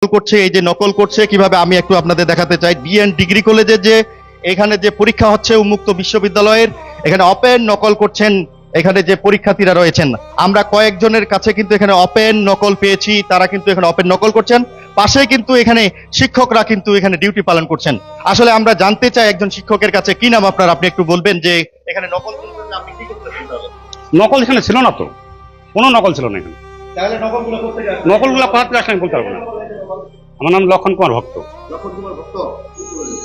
করছে, এই যে নকল করছে কিভাবে আমি একটু আপনাদের দেখাতে চাই। বিএন ডিগ্রি কলেজে যে এখানে যে পরীক্ষা হচ্ছে উন্মুক্ত বিশ্ববিদ্যালয়ের, এখানে ওপেন নকল করছেন এখানে যে পরীক্ষার্থীরা রয়েছেন। আমরা কয়েকজনের কাছে কিন্তু এখানে ওপেন নকল পেয়েছি, তারা কিন্তু এখানে ওপেন নকল করছেন। পাশে কিন্তু এখানে শিক্ষকরা কিন্তু এখানে ডিউটি পালন করছেন। আসলে আমরা জানতে চাই একজন শিক্ষকের কাছে, কি নাম আপনার, আপনি একটু বলবেন যে এখানে নকল করছেন, আপনি কি করতেছেন? নকল এখানে ছিল না তো, কোনো নকল ছিল না এখানে। তাহলে নকলগুলো করতে যাচ্ছেন? নকলগুলো কোথা থেকে আসলে আমি বলতে পারবো না। আমার নাম লক্ষণ কুমার ভক্ত, লক্ষণ কুমার ভক্ত।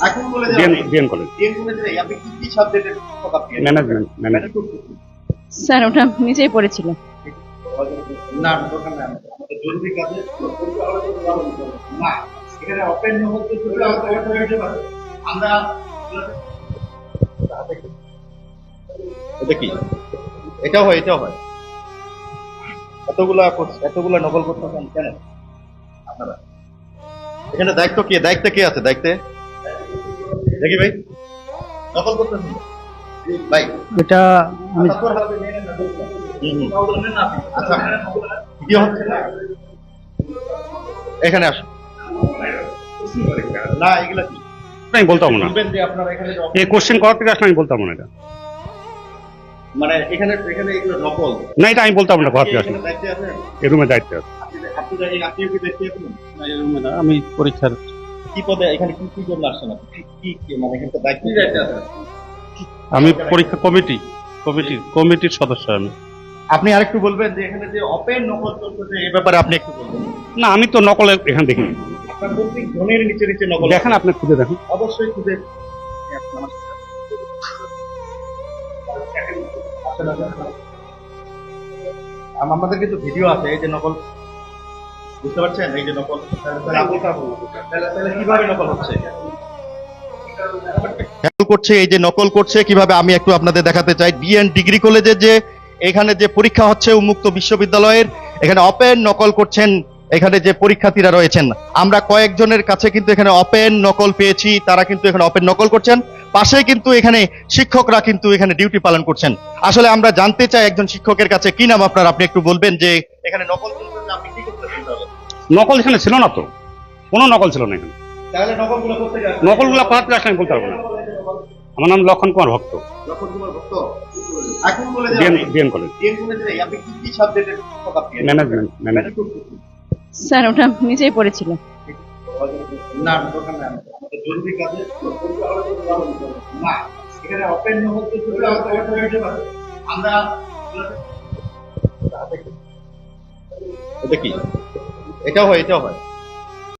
এখন বলে ডিএন কলেজ, আপনি কি সাবজেক্টের শিক্ষক? আপনি ম্যানেজমেন্ট। স্যার ওটা নিজেই পড়েছিল। না দোকান না, আমাদের জরুরি কাজে না, এখানে ওপেন হচ্ছে আমরা এটা কি, এটাও হয়, এটাও হয়। এতগুলা নকল করতেছেন কেন আপনারা? এখানে দায়িত্ব কে আছে? দায়িত্বে দেখি ভাই, নকল করতেছেন ভাই? এটা আমি আচ্ছা, কি হচ্ছে এখানে? আসো না, এগুলা কি আমি বলতে পারবো না। বলবেন যে আপনারা এখানে এই কোশ্চেন করার থেকে আসলে আমি বলতে পারবো না এটা। মানে এখানে এগুলো নকল না, এটা আমি বলতে পারবো না কোথা থেকে আসলে। এখানে দায়িত্বে আছেন? এই রুমে দায়িত্ব আছে। আপনিও কি দায়িত্বে আছেন? আমি পরীক্ষার কি পদে এখানে কি জন্য আসছেন আপনি? মানে এখানে তো দায়িত্ব আছেন? আমি পরীক্ষা কমিটির সদস্য আমি। আপনি আরেকটু বলবেন যে এখানে যে ওপেন নকল চলতেছে এই ব্যাপারে আপনি একটু বলবেন। না, আমি তো নকল এখানে দেখিনি। আপনার প্রত্যেক ধনের নিচে নিচে নকল দেখেন, আপনি খুঁজে দেখেন। অবশ্যই খুঁজে আমাদের কিন্তু ভিডিও আছে, এই যে নকল, বুঝতে পারছেন? এই যে নকল, তাহলে কিভাবে নকল হচ্ছে? করছে, এই যে নকল করছে কিভাবে আমি একটু আপনাদের দেখাতে চাই। বিএন ডিগ্রি কলেজে যে এখানে যে পরীক্ষা হচ্ছে উন্মুক্ত বিশ্ববিদ্যালয়ের, এখানে ওপেন নকল করছেন এখানে যে পরীক্ষার্থীরা রয়েছেন। আমরা কয়েকজনের কাছে কিন্তু এখানে ওপেন নকল পেয়েছি, তারা কিন্তু এখানে ওপেন নকল করছেন। পাশে কিন্তু এখানে শিক্ষকরা কিন্তু এখানে ডিউটি পালন করছেন। আসলে আমরা জানতে চাই একজন শিক্ষকের কাছে, কি নাম আপনার, আপনি একটু বলবেন যে এখানে নকল করছেন, আপনি কি করতেছেন? নকল এখানে ছিল না তো, কোনো নকল ছিল না এখানে। তাহলে নকলগুলো করতে যাচ্ছেন? নকলগুলো কোথা থেকে আসলে আমি বলতে পারবো না। আমার নাম লক্ষণ কুমার ভক্ত, লক্ষণ কুমার ভক্ত। এখন বলে ডিএন কলেজ, আপনি কি সাবজেক্টের শিক্ষক? আপনি ম্যানেজমেন্ট। স্যার ওটা নিজেই পড়েছিল। না দোকান না, আমাদের জরুরি কাজে না, এখানে ওপেন হচ্ছে আমরা এটা কি, এটাও হয়, এটাও হয়।